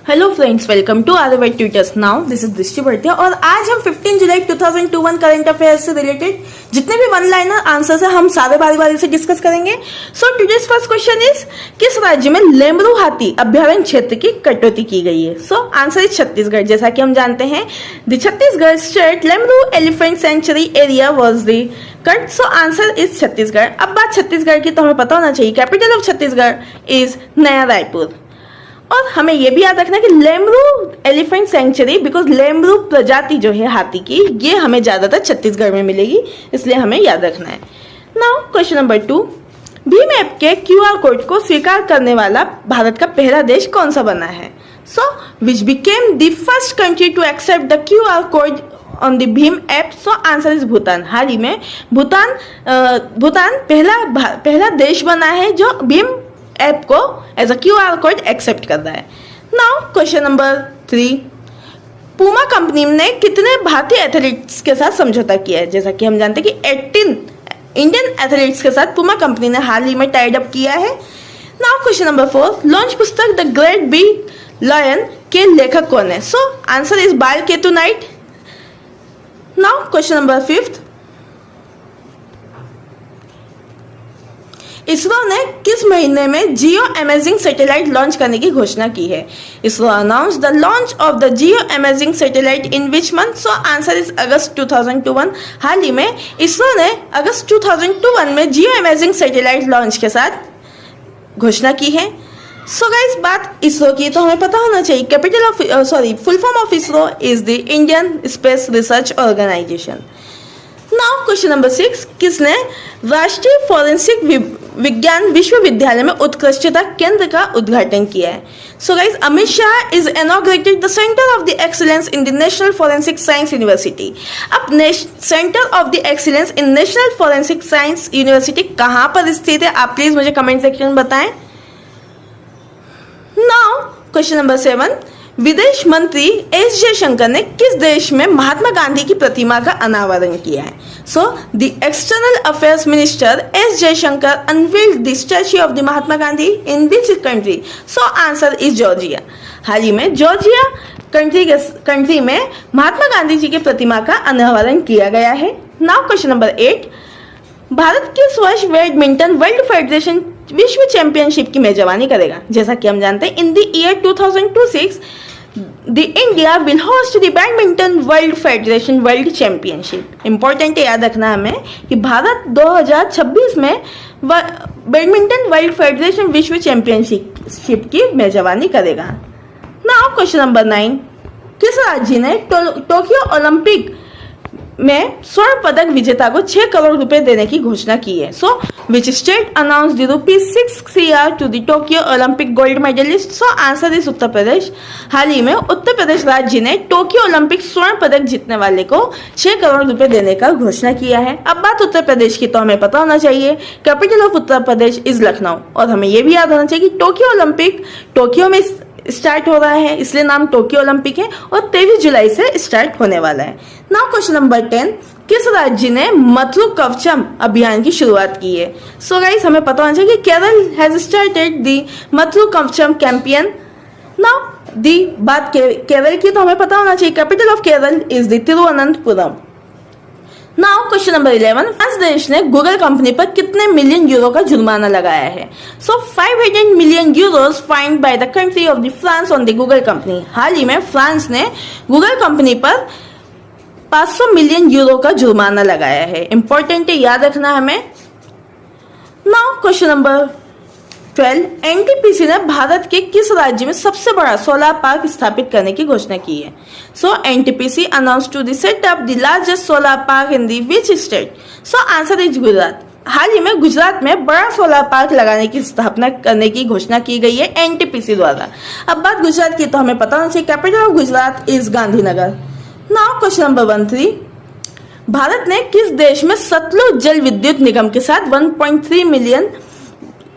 Hello friends, welcome to Aryabhatta tutors. Now this is Drishti Bhatia और आज हम 15 जुलाई 2021 करंट अफेयर्स से रिलेटेड जितने भी वन लाइनर आंसर्स है हम सारे बारी बारी से डिस्कस करेंगे। So today's first question is, किस राज्य में लेमरू हाथी अभ्यारण्य क्षेत्र की कटौती की गई है? So answer is Chhattisgarh. जैसा कि हम जानते हैं, the Chhattisgarh state Lemru elephant sanctuary area was the cut. So answer is Chhattisgarh. अब बात छत्तीसगढ़ की तो हमें पता होना चाहिए, कैपिटल ऑफ छत्तीसगढ़ इज नया रायपुर। और हमें यह भी याद रखना है कि Lemru elephant sanctuary, because Lemru प्रजाति जो है हाथी की, ये हमें ज्यादातर छत्तीसगढ़ में मिलेगी, इसलिए हमें याद रखना है। Now question number 2, Bhim app के क्यूआर कोड को स्वीकार करने वाला भारत का पहला देश कौन सा बना है? So which became the first country to accept the QR code on the भीम app? So answer is Bhutan. हाल ही में भूटान पहला देश बना है जो भीम ऐप को as a QR code accept कर रहा है। Now question number 3, Puma company ने कितने भारतीय एथलीट्स के साथ समझौता किया है? जैसा कि हम जानते हैं कि 18 इंडियन एथलीट्स के साथ पूमा कंपनी ने हाल ही में टाइड अप किया है। नाउ क्वेश्चन नंबर 4, लॉन्च पुस्तक द ग्रेट बी लायन के लेखक कौन है? सो आंसर इज बाल Ketu night. Now question number 5, ISRO ने किस महीने में जियो अमेजिंग सैटेलाइट लॉन्च करने की घोषणा की है? ISRO announce the launch of the geo imaging satellite in which month? So answer is August 2021। हाल ही में इसरो ने अगस्त 2021 में जियो अमेजिंग सैटेलाइट लॉन्च के साथ घोषणा की है। सो गाइस, बात इसरो की तो हमें पता होना चाहिए, full form of ISRO is the Indian space research organisation. Now question number 6, किसने राष्ट्रीय फोरेंसिक विज्ञान विश्वविद्यालय में उत्कृष्टता केंद्र का उद्घाटन किया है? So guys, Amit Shah is inaugurated the centre of the excellence in the national forensic science university. अब centre of the excellence in national forensic science university कहाँ पर स्थित है? आप प्लीज मुझे कमेंट सेक्शन में बताएं। नाउ क्वेश्चन नंबर 7, विदेश मंत्री एस जयशंकर ने किस देश में महात्मा गांधी की प्रतिमा का अनावरण किया है? So the external affairs minister S Jaishankar unveiled the statue of the Mahatma Gandhi in this country? So answer is Georgia. हाल ही में जॉर्जिया कंट्री में महात्मा गांधी जी की प्रतिमा का अनावरण किया गया है। नाउ क्वेश्चन नंबर 8, भारत किस वर्ष बैडमिंटन वर्ल्ड फेडरेशन विश्व चैंपियनशिप की मेजबानी करेगा? जैसा कि हम जानते हैं, in the year 2026 the India will host the badminton world federation world championship. Important है, याद रखना हमें कि भारत 2026 में बैडमिंटन वर्ल्ड फेडरेशन विश्व चैंपियनशिप की मेजबानी करेगा। नाउ क्वेश्चन नंबर 9, किस राज्य ने टोक्यो ओलंपिक में स्वर्ण पदक विजेता को 6 करोड़ रुपए देने की घोषणा की है? So which state announce the ₹6 crore to the Tokyo Olympic gold medalist? So answer is Uttar Pradesh. हाल ही में उत्तर प्रदेश राज्य ने टोक्यो ओलंपिक स्वर्ण पदक जीतने वाले को 6 करोड़ रुपए देने का घोषणा किया है। अब बात उत्तर प्रदेश की तो हमें पता होना चाहिए, capital of Uttar Pradesh is Lucknow. और हमें यह भी याद होना चाहिए कि टोक्यो ओलंपिक टोक्यो में स्टार्ट हो रहा है, इसलिए नाम टोक्यो ओलंपिक है और 23 जुलाई से स्टार्ट होने वाला है। नाउ क्वेश्चन नंबर 10, किस राज्य ने मथुरु कवचम अभियान की शुरुआत की है? सो गाइस, हमें पता होना चाहिए कि Kerala has started the Mathru Kavacham campaign. Now the बात केरल की तो हमें पता होना चाहिए, capital of Kerala is the Thiruvananthapuram. Now question number 11, France देश ने गूगल कंपनी पर कितने मिलियन यूरो का जुर्माना लगाया है? So 500 million euros fined by the country of the France on the Google company. हाल ही में फ्रांस ने गूगल कंपनी पर 500 मिलियन यूरो का जुर्माना लगाया है। इंपॉर्टेंट है, याद रखना हमें। नाउ क्वेश्चन नंबर 12, एनटीपीसी ने भारत के किस राज्य में सबसे बड़ा सोलर पार्क स्थापित करने की घोषणा की है? So NTPC announce to the set up the largest solar park in the which state? So answer is Gujarat. हाल ही में गुजरात में बड़ा सोलर पार्क लगाने की स्थापना करने की घोषणा की गई है एनटीपीसी द्वारा। अब बात गुजरात की तो हमें पता होना चाहिए, capital of Gujarat is Gandhinagar. Now question number 13, Bharat ने किस देश में सतलुज जल विद्युत निगम के साथ 1.3 मिलियन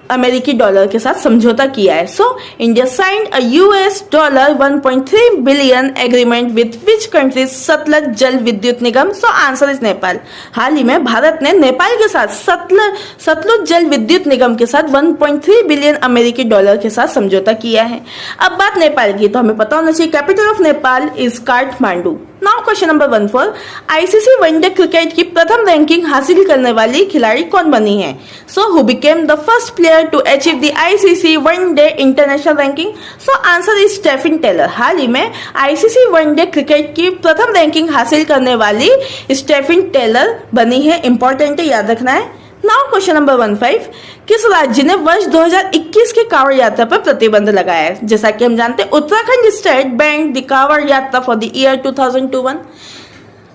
अमेरिकी डॉलर के साथ समझौता किया है। So India signed a US dollar 1.3 billion agreement with which country Satluj Jal Vidyut Nigam. So answer is Nepal. हाल ही में भारत ने नेपाल के साथ सतलुज जल विद्युत निगम के साथ 1.3 बिलियन अमेरिकी डॉलर के साथ समझौता किया है। अब बात नेपाल की, तो हमें पता होना चाहिए capital of Nepal is Kathmandu. Now question number 14, ICC one day cricket की प्रथम रैंकिंग हासिल करने वाली खिलाड़ी कौन बनी है? So who became the first player to achieve the ICC one day international ranking? So answer is Stafanie Taylor. हाल ही में आईसीसी वनडे क्रिकेट की प्रथम रैंकिंग हासिल करने वाली स्टेफन टेलर बनी है। इंपॉर्टेंट है, याद रखना है। नाउ क्वेश्चन नंबर 15, किस राज्य ने वर्ष 2021 की कांवड़ यात्रा पर प्रतिबंध लगाया है? जैसा कि हम जानते हैं Uttarakhand state band the Kanwar यात्रा फॉर द ईयर 2021।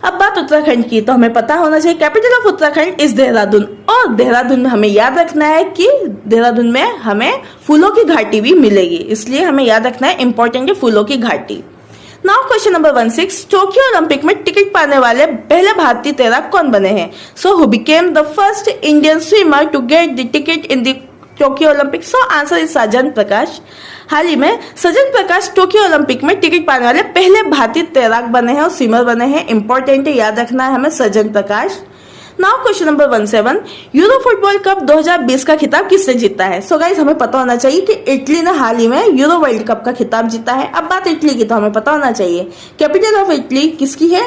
अब बात उत्तराखंड की, तो हमें पता होना चाहिए capital of Uttarakhand is Dehradun. और देहरादून में हमें याद रखना है कि देहरादून में हमें फूलों की घाटी भी मिलेगी, इसलिए हमें याद रखना है, इंपॉर्टेंट है फूलों की घाटी। Now question number 16, Tokyo Olympic में टिकट पाने वाले पहले भारतीय तैराक कौन बने हैं? So who became the first Indian swimmer to get the ticket in the Tokyo Olympic? So answer is Sajan Prakash. हाल ही में सजन प्रकाश टोक्यो ओलंपिक में टिकट पाने वाले पहले भारतीय तैराक बने हैं और स्विमर बने हैं। इंपॉर्टेंट है, याद रखना है हमें, Sajan Prakash. Now question number 17, Euro football cup 2020 का खिताब किसने जीता है? सो गाइस हमें पता होना चाहिए कि इटली ने हाल ही में यूरो वर्ल्ड कप का खिताब जीता है। अब बात इटली की, तो हमें पता होना चाहिए कैपिटल ऑफ इटली किसकी है?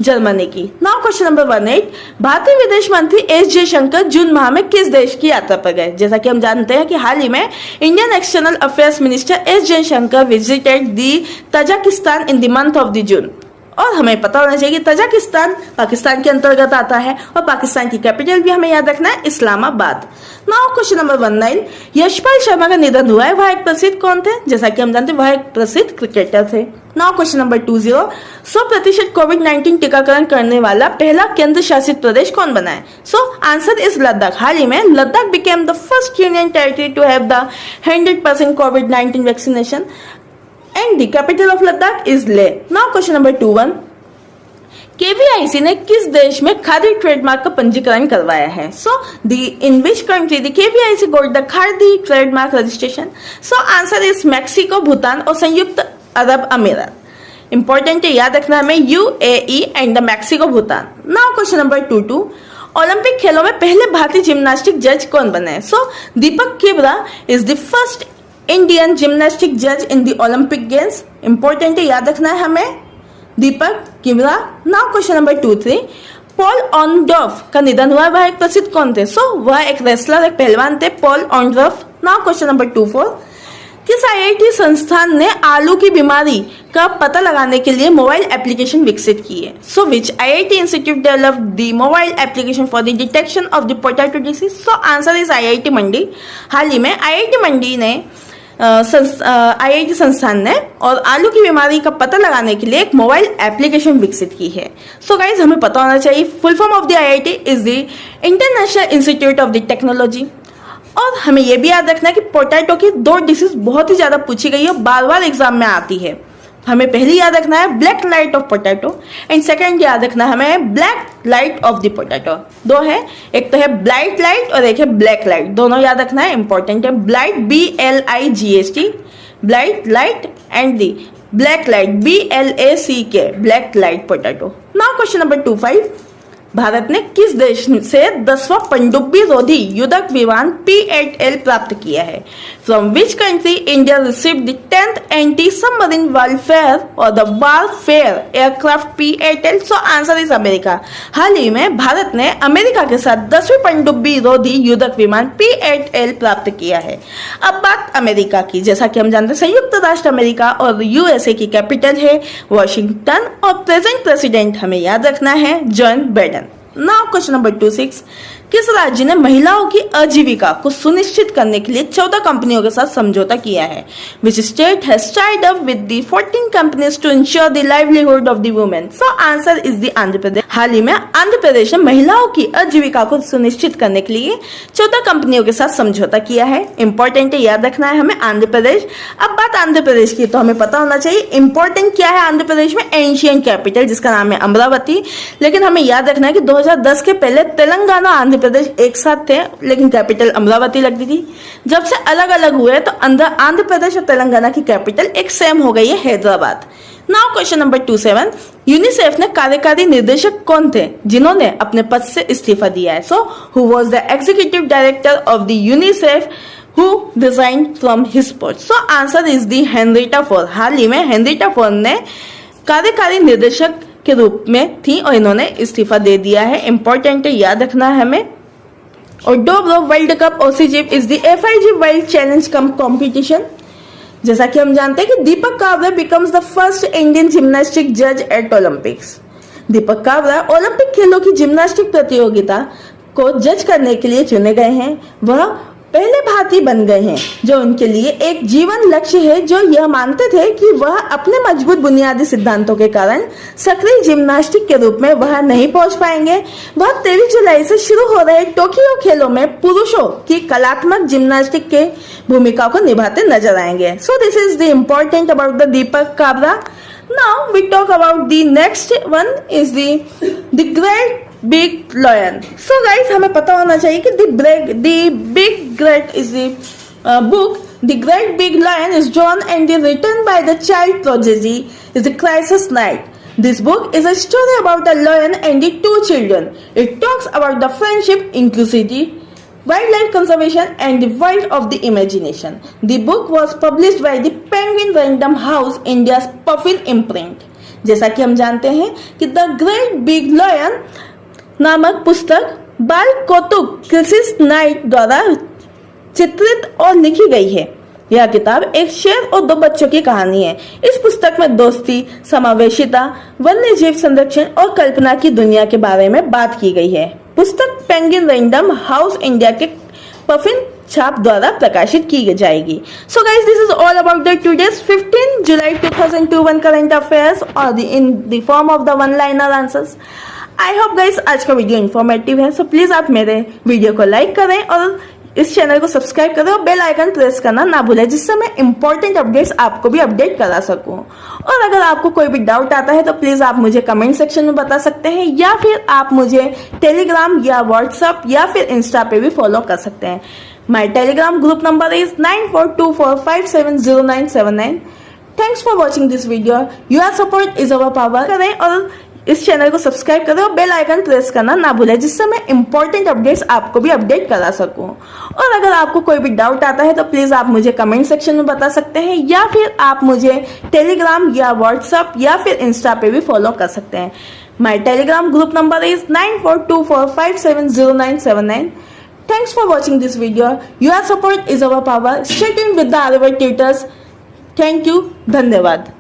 जर्मनी की। नाउ क्वेश्चन नंबर 18, भारतीय विदेश मंत्री एस जयशंकर जून माह में किस देश की यात्रा पर गए? जैसा कि हम जानते हैं कि हाल ही में Indian external affairs minister S Jaishankar visited the Tajikistan in the month of the June. और हमें पता होना चाहिए कि तजाकिस्तान पाकिस्तान के अंतर्गत आता है और पाकिस्तान की कैपिटल भी हमें याद रखना है, Islamabad. Now question number 19, Yashpal Sharma का निधन हुआ है, वह एक प्रसिद्ध कौन थे? जैसा कि हम जानते हैं वह एक प्रसिद्ध क्रिकेटर थे। नाउ क्वेश्चन नंबर 20, 100% कोविड-19 टीकाकरण करने वाला पहला केंद्र शासित प्रदेश कौन बना है? So answer is Ladakh. हाल ही में Ladakh became the first union territory to have the 100% कोविड-19 vaccination and the capital of Ladakh is Leh. Now question number 21, KVIC ने किस देश में खादी ट्रेडमार्क का पंजीकरण करवाया है? So in which country the KVIC got the khadi trademark registration? So answer is Mexico, Bhutan और संयुक्त अरब अमीरात। इंपॉर्टेंट है, याद रखना हमें, UAE and the Mexico, Bhutan. Now question number 22, Olympic खेलों में पहले भारतीय जिम्नास्टिक जज कौन बने हैं? So Deepak Kabra is the first Indian gymnastic जज in the Olympic games. Important है, याद रखना है हमें, Deepak Kabra. Now question number 23, Paul Orndorff का निधन हुआ, वह एक प्रसिद्ध कौन थे? सो वह एक रेसलर, एक पहलवान थे, पॉल ऑनडॉफ। नाउ क्वेश्चन नंबर 24, किस आईआईटी संस्थान ने आलू की बीमारी का पता लगाने के लिए मोबाइल एप्लीकेशन विकसित की है? So which IIT institute developed the mobile application for the detection of the potato disease? So answer is IIT Mandi. हाल ही में आईआईटी मंडी ने आईआईटी संस्थान ने और आलू की बीमारी का पता लगाने के लिए एक मोबाइल एप्लीकेशन विकसित की है। सो गाइज हमें पता होना चाहिए full form of the IIT is the international institute of the technology. और हमें यह भी याद रखना है कि पोटैटो की 2 डिसीज बहुत ही ज्यादा पूछी गई है, बार बार एग्जाम में आती है। हमें पहली याद रखना है black light of potato and second याद रखना है हमें black light of the potato. 2 है, एक तो है ब्लाइट लाइट और एक है ब्लैक लाइट, दोनों याद रखना है, इंपॉर्टेंट है। Blight BLIGHT blight light and the black light BLACK black light potato. Now question number 25, Bharat ने किस देश से 10वां पनडुब्बी रोधी युद्धक विमान P-8L प्राप्त किया है? From which country India received the 10th anti submarine warfare और the warfare aircraft P-8L? So answer is America. हाल ही में भारत ने अमेरिका के साथ 10वीं पनडुब्बी रोधी युद्धक विमान P-8L प्राप्त किया है। अब बात अमेरिका की, जैसा कि हम जानते हैं संयुक्त राष्ट्र अमेरिका और USA की कैपिटल है वॉशिंगटन और प्रेजेंट प्रेसिडेंट हमें याद रखना है John Biden. Now question number 26, किस राज्य ने महिलाओं की आजीविका को सुनिश्चित करने के लिए 14 कंपनियों के साथ समझौता किया है? Which state has tied up with the 14 companies to ensure the livelihood of the women? So answer is the Andhra Pradesh. हाल ही में आंध्र प्रदेश ने महिलाओं की आजीविका को सुनिश्चित करने के लिए 14 कंपनियों के साथ समझौता किया है। इंपॉर्टेंट है, याद रखना है हमें, आंध्र प्रदेश। अब बात आंध्र प्रदेश की, तो हमें पता होना चाहिए इंपॉर्टेंट क्या है आंध्र प्रदेश में, एंशियंट कैपिटल जिसका नाम है अमरावती। लेकिन हमें याद रखना है कि 2010 के पहले तेलंगाना आंध्र प्रदेश एक साथ थे, लेकिन कैपिटल अमरावती लगती थी। जब से अलग अलग हुए तो आंध्र प्रदेश और तेलंगाना की कैपिटल एक सेम हो गई है, Hyderabad. Now question number 27, UNICEF ने कार्यकारी निर्देशक कौन थे जिन्होंने अपने पद से इस्तीफा दिया है? So who was the executive director of the UNICEF who resigned from his post? So answer is the Henrietta Fore. हाल ही में हेनरिटा फोर ने कार्यकारी निर्देशक के रूप में थी और इन्होंने इस्तीफा दे दिया है। इंपॉर्टेंट है, याद रखना है हमें। और डोब्रो world cup Osijek is the FIG world challenge cup competition. जैसा कि हम जानते हैं कि Deepak Kabra becomes the first Indian gymnastic जज at Olympics. Deepak Kabra Olympic खेलों की जिम्नास्टिक प्रतियोगिता को जज करने के लिए चुने गए हैं। वह पहले भारतीय बन गए हैं जो उनके लिए एक जीवन लक्ष्य है, जो यह मानते थे कि वह अपने मजबूत बुनियादी सिद्धांतों के कारण सक्रिय जिम्नास्टिक के रूप में वह नहीं पहुंच पाएंगे। वह 23 जुलाई से शुरू हो रहे टोक्यो खेलों में पुरुषों की कलात्मक जिम्नास्टिक के भूमिका को निभाते नजर आएंगे। So this is the important about the Deepak Kabra. Now we talk about the next one is the great big lion. So guys, हमें पता होना चाहिए कि the big great is the book the great big lion is drawn and written by the child prodigy is the crisis night. This book is a story about a lion and the two children. It talks about the friendship, inclusivity, wildlife conservation and the world of the imagination. The book was published by the Penguin Random House, India's Puffin imprint. जैसा कि हम जानते हैं कि The Great Big Lion नामक पुस्तक बाल कौतुक क्रिसिस नाइट द्वारा चित्रित और लिखी गई है। यह किताब एक शेर और 2 बच्चों की कहानी है। इस पुस्तक में दोस्ती, समावेशिता, वन्य जीव संरक्षण और कल्पना की दुनिया के बारे में बात की गई है। पुस्तक पेंगुइन रैंडम हाउस इंडिया के पफिन छाप द्वारा प्रकाशित की जाएगी। So guys, this is all about the today's 15 July 2021 current affairs और in the form of the one liner answers. I hope guys आज का वीडियो इन्फॉर्मेटिव है। सो प्लीज आप मेरे वीडियो को लाइक करें और इस चैनल को सब्सक्राइब करें और बेल आइकन प्रेस करना ना भूलें, जिससे मैं इंपॉर्टेंट अपडेट्स आपको भी अपडेट करा सकूं। और अगर आपको कोई भी डाउट आता है तो प्लीज आप मुझे कमेंट सेक्शन में बता सकते हैं, या फिर आप मुझे टेलीग्राम या व्हाट्सएप या फिर इंस्टा पे भी फॉलो कर सकते हैं। My telegram group number is 9424570979। Thanks for watching this video. Your support is our power. करें और इस चैनल को सब्सक्राइब करें और बेल आइकन प्रेस करना ना भूलें, जिससे मैं इंपॉर्टेंट अपडेट्स आपको भी अपडेट करा सकूं। और अगर आपको कोई भी डाउट आता है तो प्लीज आप मुझे कमेंट सेक्शन में बता सकते हैं, या फिर आप मुझे टेलीग्राम या व्हाट्सएप या फिर इंस्टा पे भी फॉलो कर सकते हैं। My telegram group number is 9424570979। Thanks for watching this video. Your support is our power. Stay tuned with the Aryabhatta tutors. Thank you, धन्यवाद।